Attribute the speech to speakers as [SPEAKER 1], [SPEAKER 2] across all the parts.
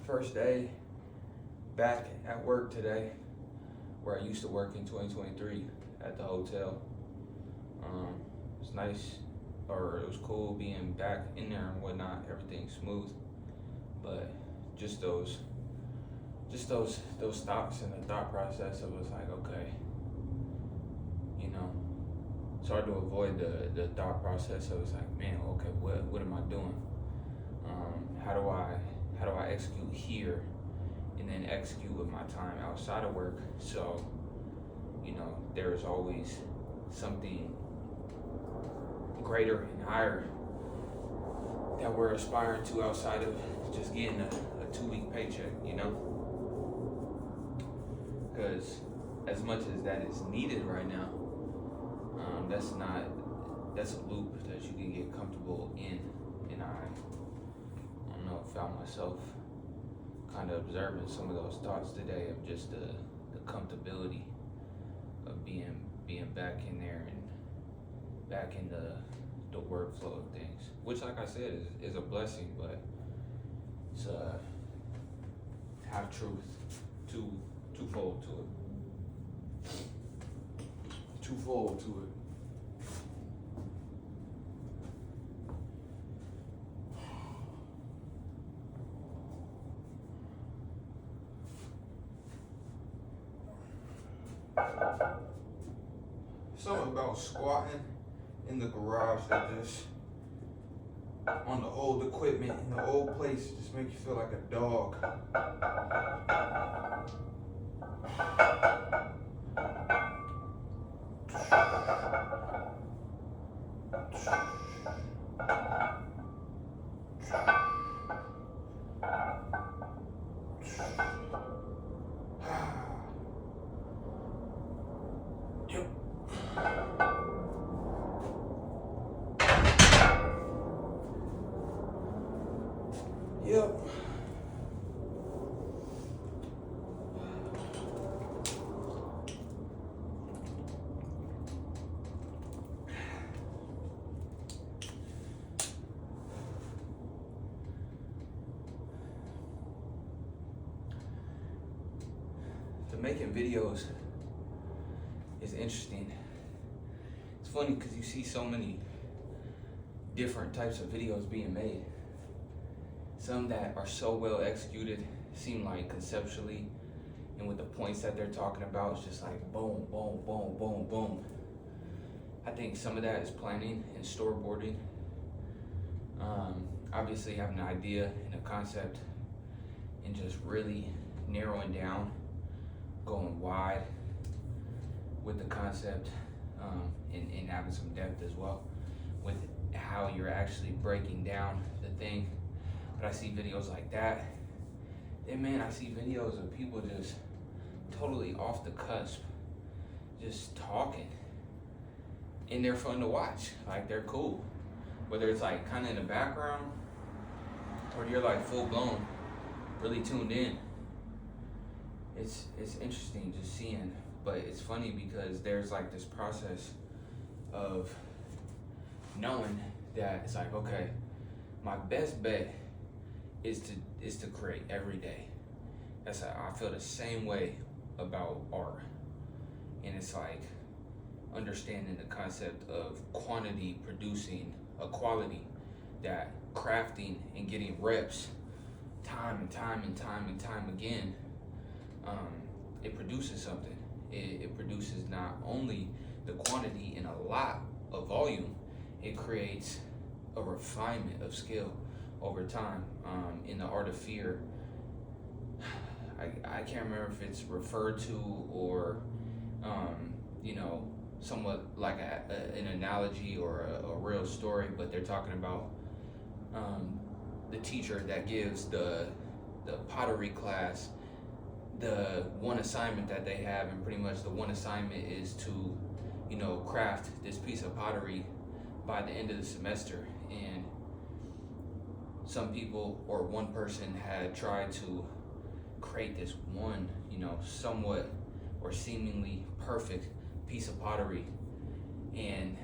[SPEAKER 1] First day back at work today, where I used to work in 2023 at the hotel. It's nice, or it was cool being back in there and whatnot. Everything's smooth, but just those thoughts and the thought process of was like, okay, it's hard to avoid the thought process of it's like, man, okay, what am I doing? How do I execute here and then execute with my time outside of work? So, there is always something greater and higher that we're aspiring to outside of just getting a 2-week paycheck, because as much as that is needed right now, that's a loop that you can get comfortable in. And I don't know, found myself kind of observing some of those thoughts today of just the comfortability of being back in there and back in the workflow of things, which, like I said, is a blessing, but it's half truth, twofold to it. Twofold to it. Something about squatting in the garage that just, on the old equipment, in the old place, just make you feel like a dog. Yep. Making videos is interesting. It's funny because you see so many different types of videos being made. Some that are so well executed, seem like conceptually, and with the points that they're talking about, it's just like boom, boom, boom, boom, boom. I think some of that is planning and storyboarding. Obviously having an idea and a concept and just really narrowing down, going wide with the concept, and having some depth as well with how you're actually breaking down the thing. But I see videos like that, and man, I see videos of people just totally off the cusp, just talking, and they're fun to watch. Like, they're cool, whether it's like kind of in the background or you're like full blown, really tuned in. It's interesting just seeing, but it's funny because there's like this process of knowing that it's like, okay, my best bet is to create every day. I feel the same way about art, and it's like understanding the concept of quantity producing a quality, that crafting and getting reps time and time again, it produces something. It produces not only the quantity in a lot of volume, it creates a refinement of skill over time. In the art of fear, I can't remember if it's referred to or somewhat like an analogy or a real story, but they're talking about the teacher that gives the pottery class the one assignment that they have, and pretty much the one assignment is to craft this piece of pottery by the end of the semester. And some people, or one person, had tried to create this one somewhat or seemingly perfect piece of pottery, and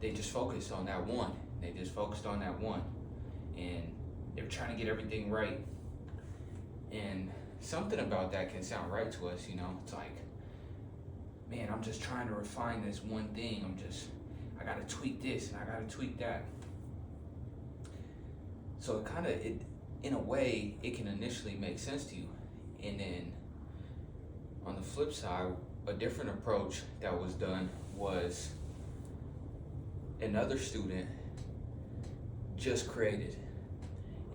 [SPEAKER 1] they just focused on that one. And they were trying to get everything right. And something about that can sound right to us, you know. It's like, man, I'm just trying to refine this one thing. I gotta tweak this and I gotta tweak that. So in a way, it can initially make sense to you. And then on the flip side, a different approach that was done was another student just created,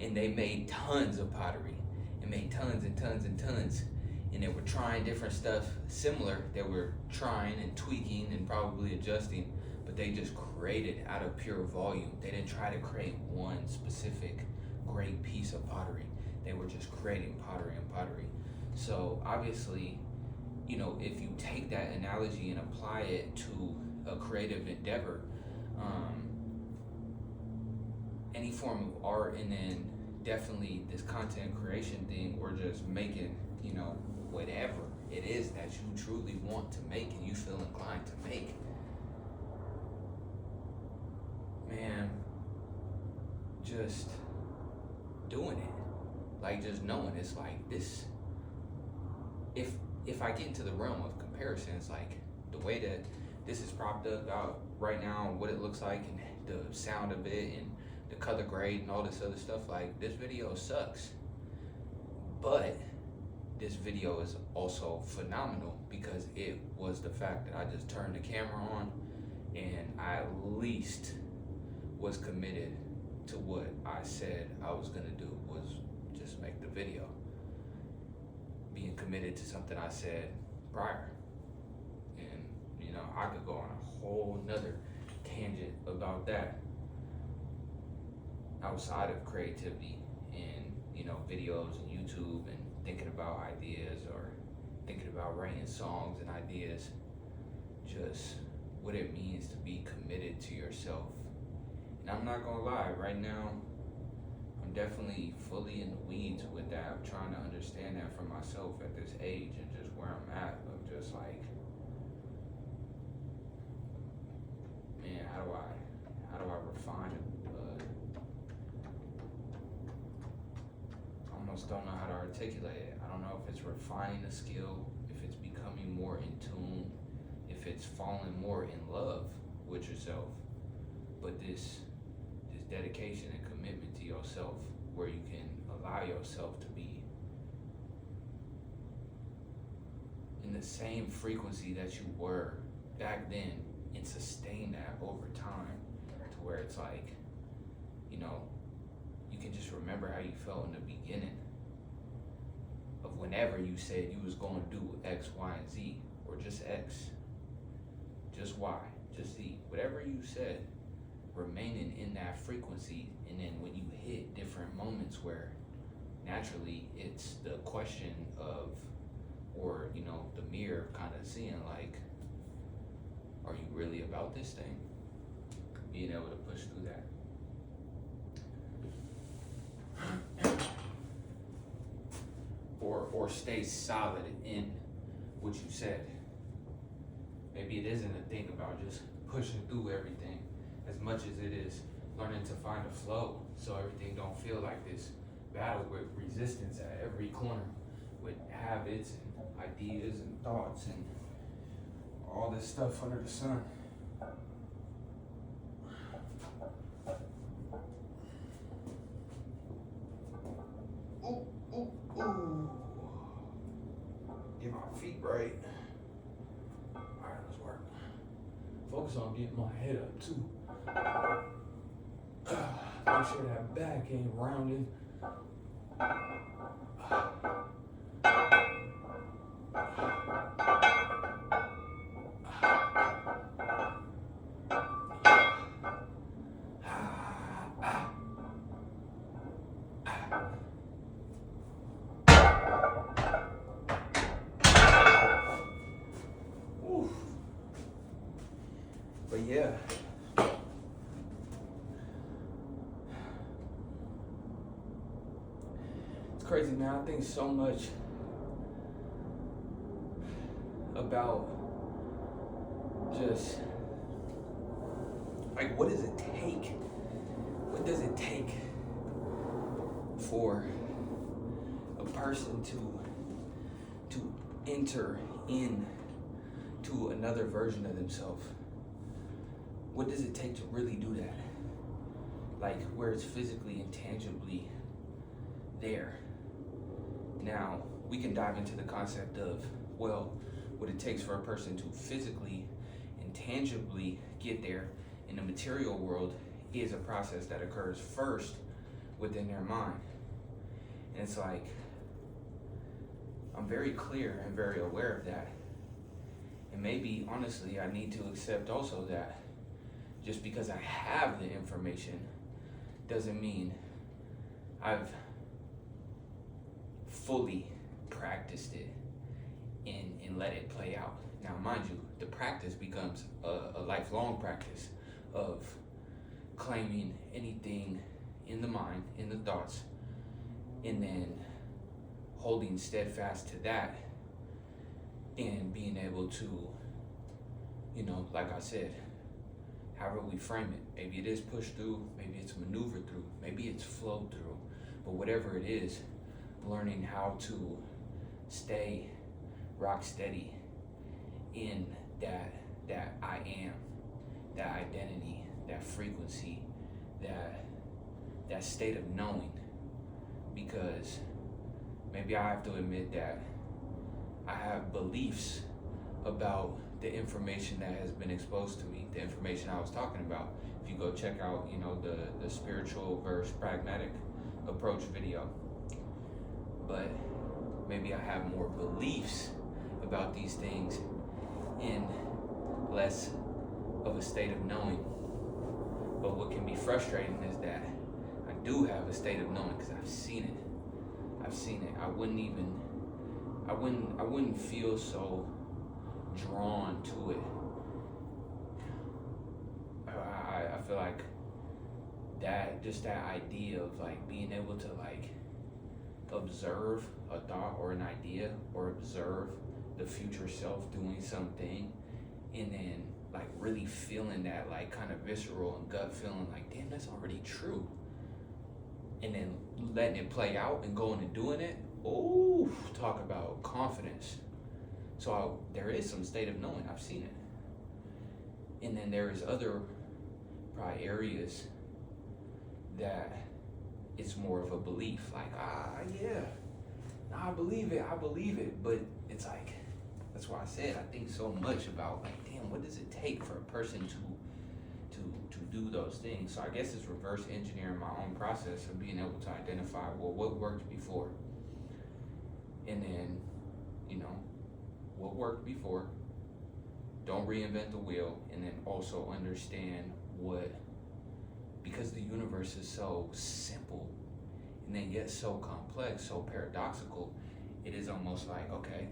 [SPEAKER 1] and they made tons of pottery and made tons and tons and tons, and they were trying different stuff similar. They were trying and tweaking and probably adjusting, but they just created out of pure volume. They didn't try to create one specific great piece of pottery. They were just creating pottery and pottery. So obviously, you know, if you take that analogy and apply it to a creative endeavor, any form of art, and then definitely this content creation thing, or just making, you know, whatever it is that you truly want to make and you feel inclined to make, man, just doing it, like just knowing it's like this. If I get into the realm of comparison, it's like the way that this is propped up out right now, what it looks like, and the sound of it, and the color grade and all this other stuff, like this video sucks. But this video is also phenomenal because it was the fact that I just turned the camera on and I at least was committed to what I said I was gonna do, was just make the video. Being committed to something I said prior. And, you know, I could go on a whole nother tangent about that outside of creativity and, you know, videos and YouTube and thinking about ideas or thinking about writing songs and ideas. Just what it means to be committed to yourself. And I'm not gonna lie, right now, I'm definitely fully in the weeds with that. I'm trying to understand that for myself at this age and just where I'm at, of just like, man, how do I refine it? I almost don't know how to articulate it. I don't know if it's refining a skill, if it's becoming more in tune, if it's falling more in love with yourself. But this dedication and commitment to yourself, where you can allow yourself to be in the same frequency that you were back then and sustain that over time, to where it's like, you know, you can just remember how you felt in the beginning of whenever you said you was going to do X, Y, and Z, or just X, just Y, just Z, whatever you said, remaining in that frequency. And then when you hit different moments where naturally it's the question of, or, you know, the mirror kind of seeing like, are you really about this thing? Being able to push through that. Or stay solid in what you said. Maybe it isn't a thing about just pushing through everything as much as it is learning to find a flow, so everything don't feel like this battle with resistance at every corner, with habits and ideas and thoughts and all this stuff under the sun. Ooh, ooh, ooh. Get my feet right. All right, let's work. Focus on getting my head up too. Make sure that back ain't rounded. But yeah. It's crazy, man. I think so much about just like, what does it take? What does it take for a person to enter in to another version of themselves, what does it take to really do that? Like where it's physically and tangibly there. Now, we can dive into the concept of, well, what it takes for a person to physically and tangibly get there in the material world is a process that occurs first within their mind. And it's like, I'm very clear and very aware of that. And maybe, honestly, I need to accept also that just because I have the information doesn't mean I've fully practiced it and let it play out. Now, mind you, the practice becomes a lifelong practice of claiming anything in the mind, in the thoughts, and then holding steadfast to that and being able to, like I said, however we frame it, maybe it is pushed through, maybe it's maneuvered through, maybe it's flowed through, but whatever it is, learning how to stay rock steady in that I am, that identity, that frequency, that state of knowing. Because maybe I have to admit that I have beliefs about the information that has been exposed to me, the information I was talking about. If you go check out, the spiritual versus pragmatic approach video. But maybe I have more beliefs about these things in less of a state of knowing. But what can be frustrating is that I do have a state of knowing because I've seen it. I wouldn't feel so drawn to it. I feel like that idea of like being able to like observe a thought or an idea or observe the future self doing something and then like really feeling that like kind of visceral and gut feeling like, damn, that's already true. And then letting it play out and going and doing it. Oh, talk about confidence. So there is some state of knowing. I've seen it. And then there is other probably areas that it's more of a belief. Like, yeah, I believe it. But it's like, that's why I said I think so much about like, damn, what does it take for a person to do those things? So I guess it's reverse engineering my own process of being able to identify, well, what worked before? And then, what worked before? Don't reinvent the wheel. And then also understand because the universe is so simple and then yet so complex, so paradoxical, it is almost like, okay,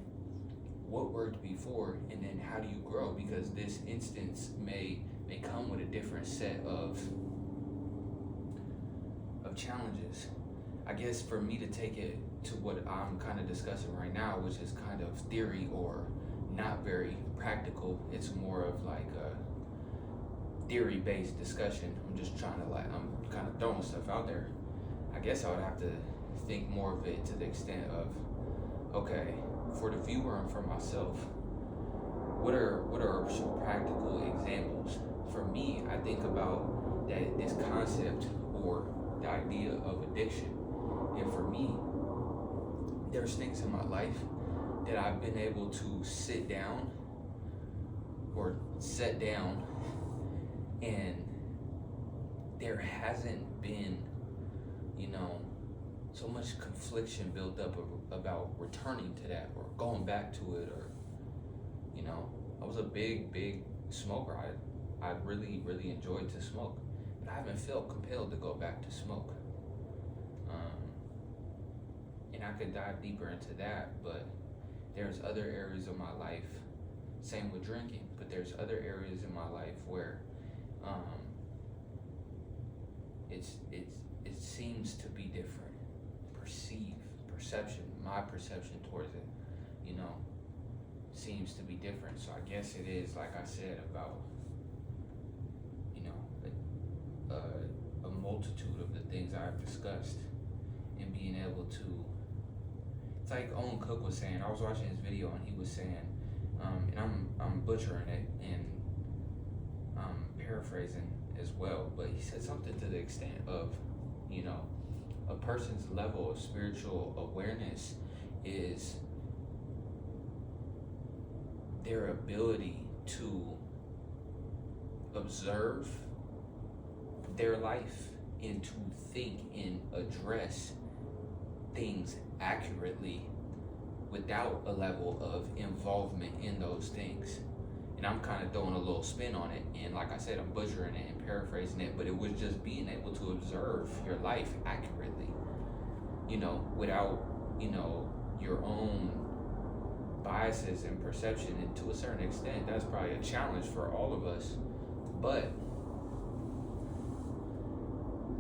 [SPEAKER 1] what worked before and then how do you grow? Because this instance may come with a different set of challenges. I guess for me to take it to what I'm kind of discussing right now, which is kind of theory or not very practical, it's more of like a theory-based discussion. I'm just trying to I'm kind of throwing stuff out there. I guess I would have to think more of it to the extent of, okay, for the viewer and for myself, what are some practical examples? For me, I think about this concept or the idea of addiction. And for me, there's things in my life that I've been able to sit down or set down, and there hasn't been, so much confliction built up about returning to that or going back to it, or, I was a big smoker. I really enjoyed to smoke, but I haven't felt compelled to go back to smoke. And I could dive deeper into that, but there's other areas of my life, same with drinking, but there's other areas in my life where it seems to be different. Perception, my perception towards it, seems to be different. So I guess it is, like I said, about, a multitude of the things I've discussed and being able to It's like Owen Cook was saying. I was watching his video and he was saying, and I'm butchering it and paraphrasing as well, but he said something to the extent of, a person's level of spiritual awareness is their ability to observe their life and to think and address things accurately without a level of involvement in those things. And I'm kind of throwing a little spin on it, and like I said, I'm butchering it and paraphrasing it, but it was just being able to observe your life accurately, without, your own biases and perception. And to a certain extent, that's probably a challenge for all of us. But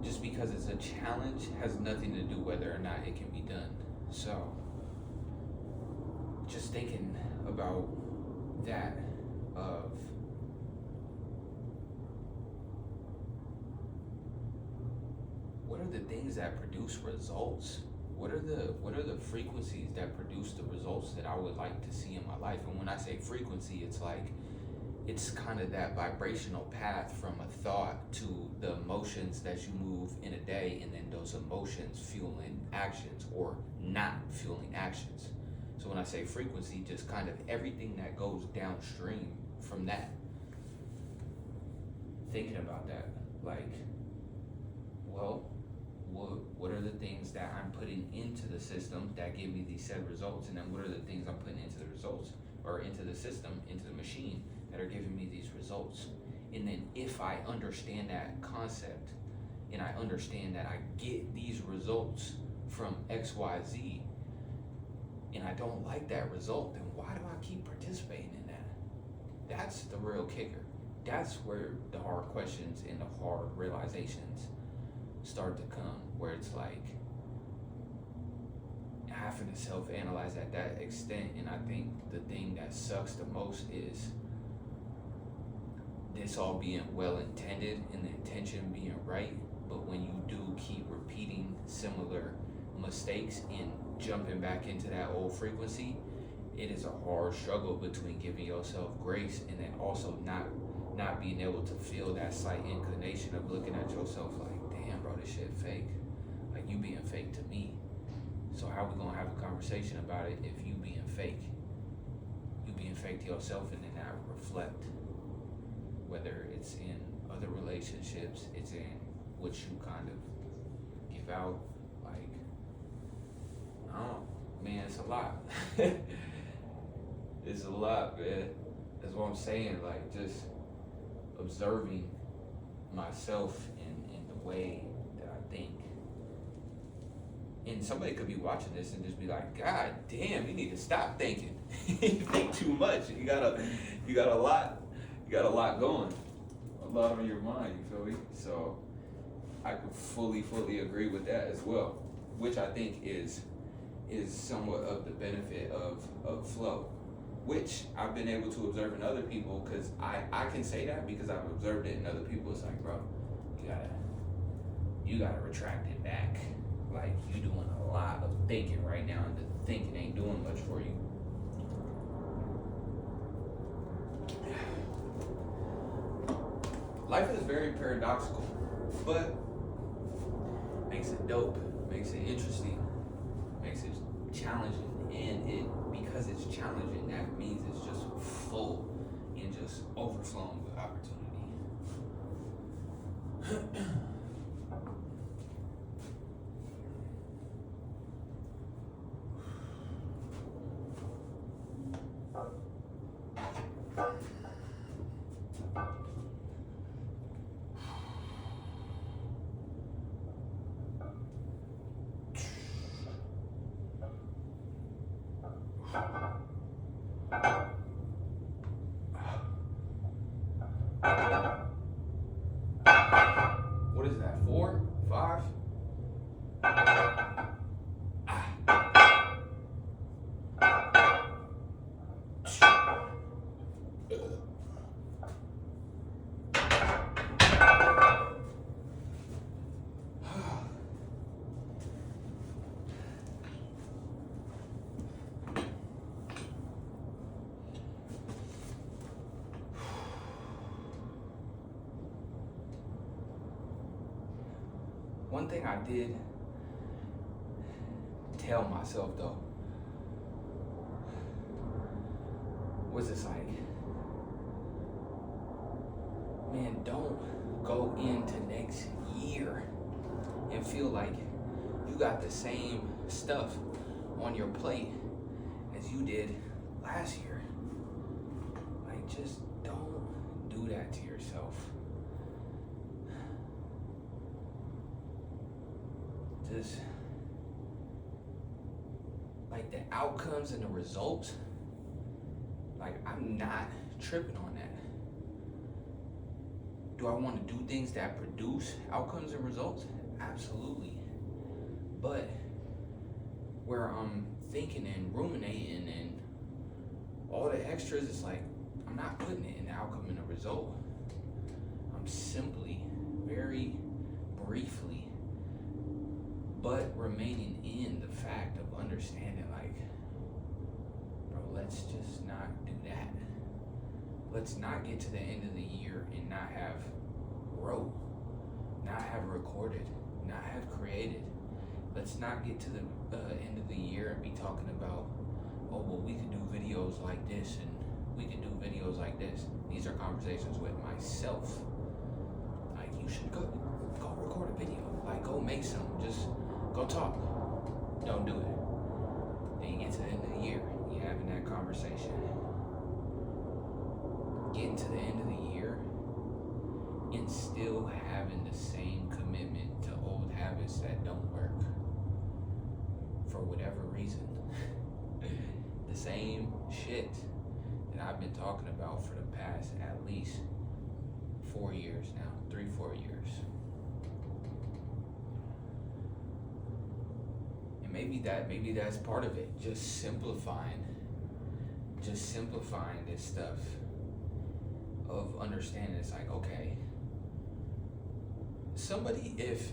[SPEAKER 1] just because it's a challenge has nothing to do whether or not it can be done. So just thinking about that, of what are the things that produce results? What are the frequencies that produce the results that I would like to see in my life? And when I say frequency, it's kind of that vibrational path from a thought to the emotions that you move in a day, and then those emotions fueling actions or not fueling actions. So when I say frequency, just kind of everything that goes downstream from that. Thinking about that, like, well, what are the things that I'm putting into the system that give me these said results, and then what are the things I'm putting into the results, or into the system, into the machine, that are giving me these results? And then if I understand that concept, and I understand that I get these results from XYZ, and I don't like that result, then why do I keep participating in that? That's the real kicker. That's where the hard questions and the hard realizations start to come, where it's like having to self-analyze at that extent. And I think the thing that sucks the most is this all being well intended and the intention being right, but when you do keep repeating similar mistakes and jumping back into that old frequency, it is a hard struggle between giving yourself grace and then also not being able to feel that slight inclination of looking at yourself like, damn bro, this shit fake. Like, you being fake to me. So how we gonna have a conversation about it if you being fake? You being fake to yourself, and then that reflect, whether it's in other relationships, it's in what you kind of give out. Like, I don't know, man, it's a lot. It's a lot, man. That's what I'm saying. Like, just observing myself in the way that I think. And somebody could be watching this and just be like, God damn, you need to stop thinking. You think too much. You got a lot going. A lot on your mind, you feel me? So I could fully agree with that as well. Which I think is somewhat of the benefit of flow. Which I've been able to observe in other people, because I can say that because I've observed it in other people. It's like, bro, you gotta retract it back. Like, you doing a lot of thinking right now, and the thinking ain't doing much for you. Life is very paradoxical, but makes it dope, makes it interesting, makes it challenging, and because it's challenging, that means it's just full and just overflowing with opportunity. one thing I did tell myself though was it's like, man, don't go into next year and feel like you got the same stuff on your plate as you did last year. Like, just don't do that to yourself. Just like the outcomes and the results, like, I'm not tripping on that. Do I want to do things that produce outcomes and results? Absolutely. But where I'm thinking and ruminating and all the extras, it's like, I'm not putting it in the outcome and the result. I'm simply, very briefly, but remaining in the fact of understanding, like, bro, let's just not do that. Let's not get to the end of the year and not have wrote, not have recorded, not have created. Let's not get to the end of the year and be talking about, oh, well, we could do videos like this and we could do videos like this. These are conversations with myself. Like, you should go record a video. Like, go make some. Just go talk. Don't do it. Then you get to the end of the year, you having that conversation. Getting to the end of the year and still having the same commitment to old habits that don't work for whatever reason. The same shit that I've been talking about for the past at least 4 years now, 3-4 years. And maybe that's part of it. Just simplifying this stuff of understanding. It's like, okay, somebody, if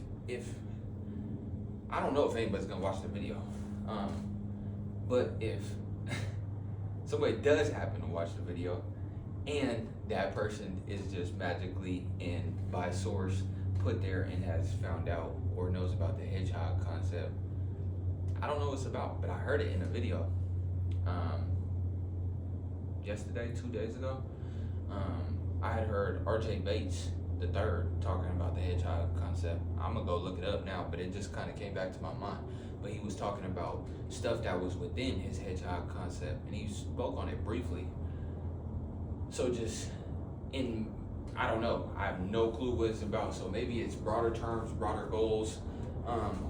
[SPEAKER 1] I don't know if anybody's gonna watch the video, but if somebody does happen to watch the video and that person is just magically and by source put there and has found out or knows about the hedgehog concept, I don't know what it's about, but I heard it in a video yesterday, 2 days ago. I had heard RJ Bates the third talking about the hedgehog concept. I'm gonna go look it up now, but it just kind of came back to my mind. But he was talking about stuff that was within his hedgehog concept, and he spoke on it briefly. So just I don't know, I have no clue what it's about. So maybe it's broader terms, broader goals,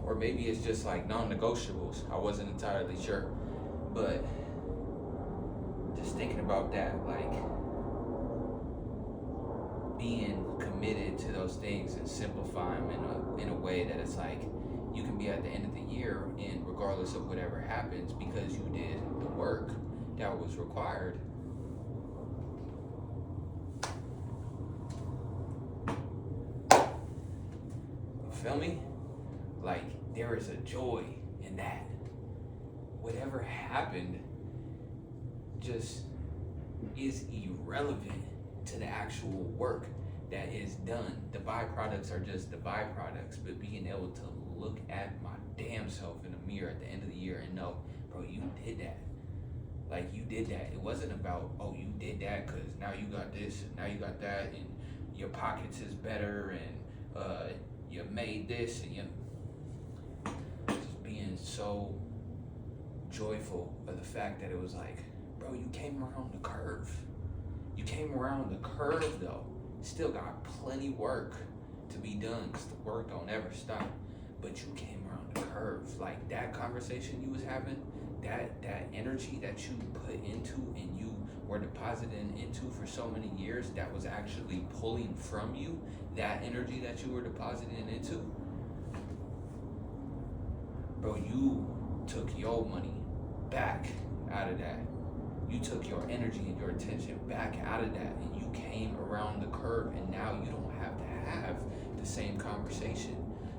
[SPEAKER 1] or maybe it's just like non-negotiables. I wasn't entirely sure, but just thinking about that, like, being committed to those things and simplifying them in a way that it's like you can be at the end of the year and regardless of whatever happens, because you did the work that was required. You feel me? Like, there is a joy in that. Whatever happened just is irrelevant to the actual work that is done. The byproducts are just the byproducts, but being able to look at my damn self in the mirror at the end of the year and know, bro, you did that. Like, you did that. It wasn't about, oh, you did that because now you got this and now you got that and your pockets is better and you made this, and you just being so joyful of the fact that it was like, bro, you came around the curve. You came around the curve though. Still got plenty work to be done because the work don't ever stop. But you came around the curve. Like, that conversation you was having, that energy that you put into and you were depositing into for so many years, that was actually pulling from you, that energy that you were depositing into. Bro, you took your money back out of that. You took your energy and your attention back out of that, and you came around the curve, and now you don't have to have the same conversation.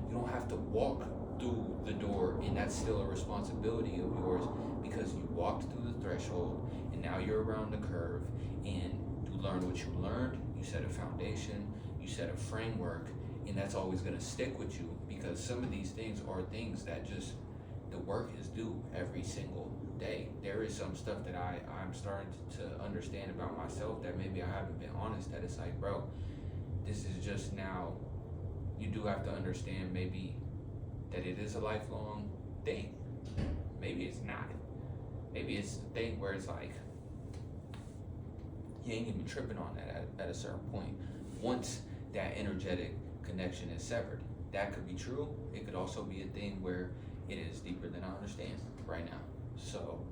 [SPEAKER 1] You don't have to walk through the door, and that's still a responsibility of yours because you walked through the threshold, and now you're around the curve, and you learned what you learned, you set a foundation, you set a framework, and that's always going to stick with you, because some of these things are things that just, the work is due every single day. There is some stuff that I'm starting to understand about myself that maybe I haven't been honest, that it's like, bro, this is just now, you do have to understand maybe that it is a lifelong thing. Maybe it's not. Maybe it's the thing where it's like, you ain't even tripping on that at a certain point. Once that energetic connection is severed, that could be true. It could also be a thing where it is deeper than I understand right now. So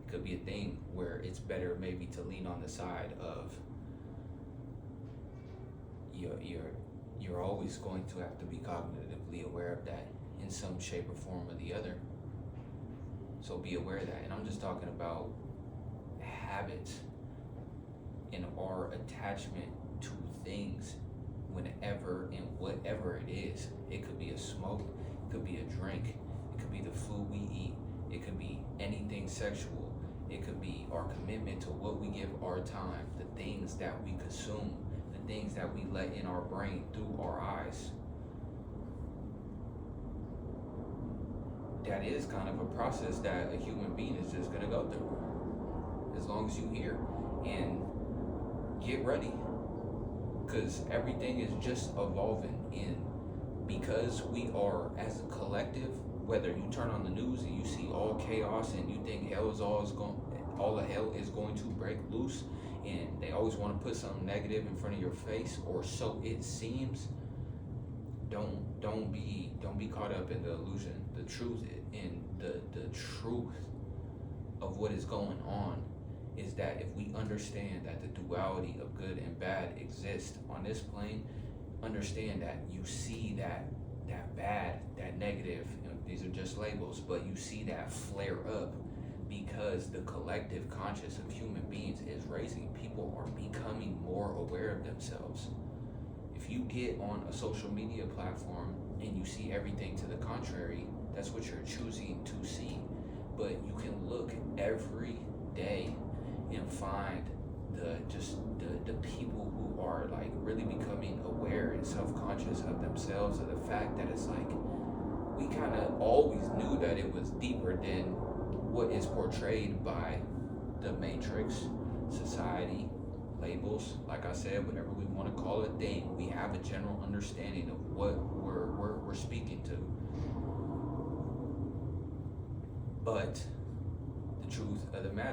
[SPEAKER 1] it could be a thing where it's better maybe to lean on the side of you're always going to have to be cognitively aware of that in some shape or form or the other. So be aware of that. And I'm just talking about habits and our attachment to things whenever and whatever it is. It could be a smoke, it could be a drink, it could be the food we eat, it could be anything sexual, it could be our commitment to what we give our time, the things that we consume, the things that we let in our brain through our eyes. That is kind of a process that a human being is just gonna go through, as long as you hear. And get ready, because everything is just evolving. And because we are, as a collective, whether you turn on the news and you see all chaos and you think all the hell is going to break loose, and they always want to put something negative in front of your face, or so it seems, don't be caught up in the illusion. The truth and the truth of what is going on is that if we understand that the duality of good and bad exists on this plane, understand that you see that bad, that negative, these are just labels, but you see that flare up because the collective conscious of human beings is raising. People are becoming more aware of themselves. If you get on a social media platform and you see everything to the contrary, that's what you're choosing to see. But you can look every day and find the people who are like really becoming aware and self-conscious of themselves, of the fact that it's like, we kind of always knew that it was deeper than what is portrayed by the matrix, society, labels. Like I said, whatever we want to call it, we have a general understanding of what we're speaking to. But the truth of the matter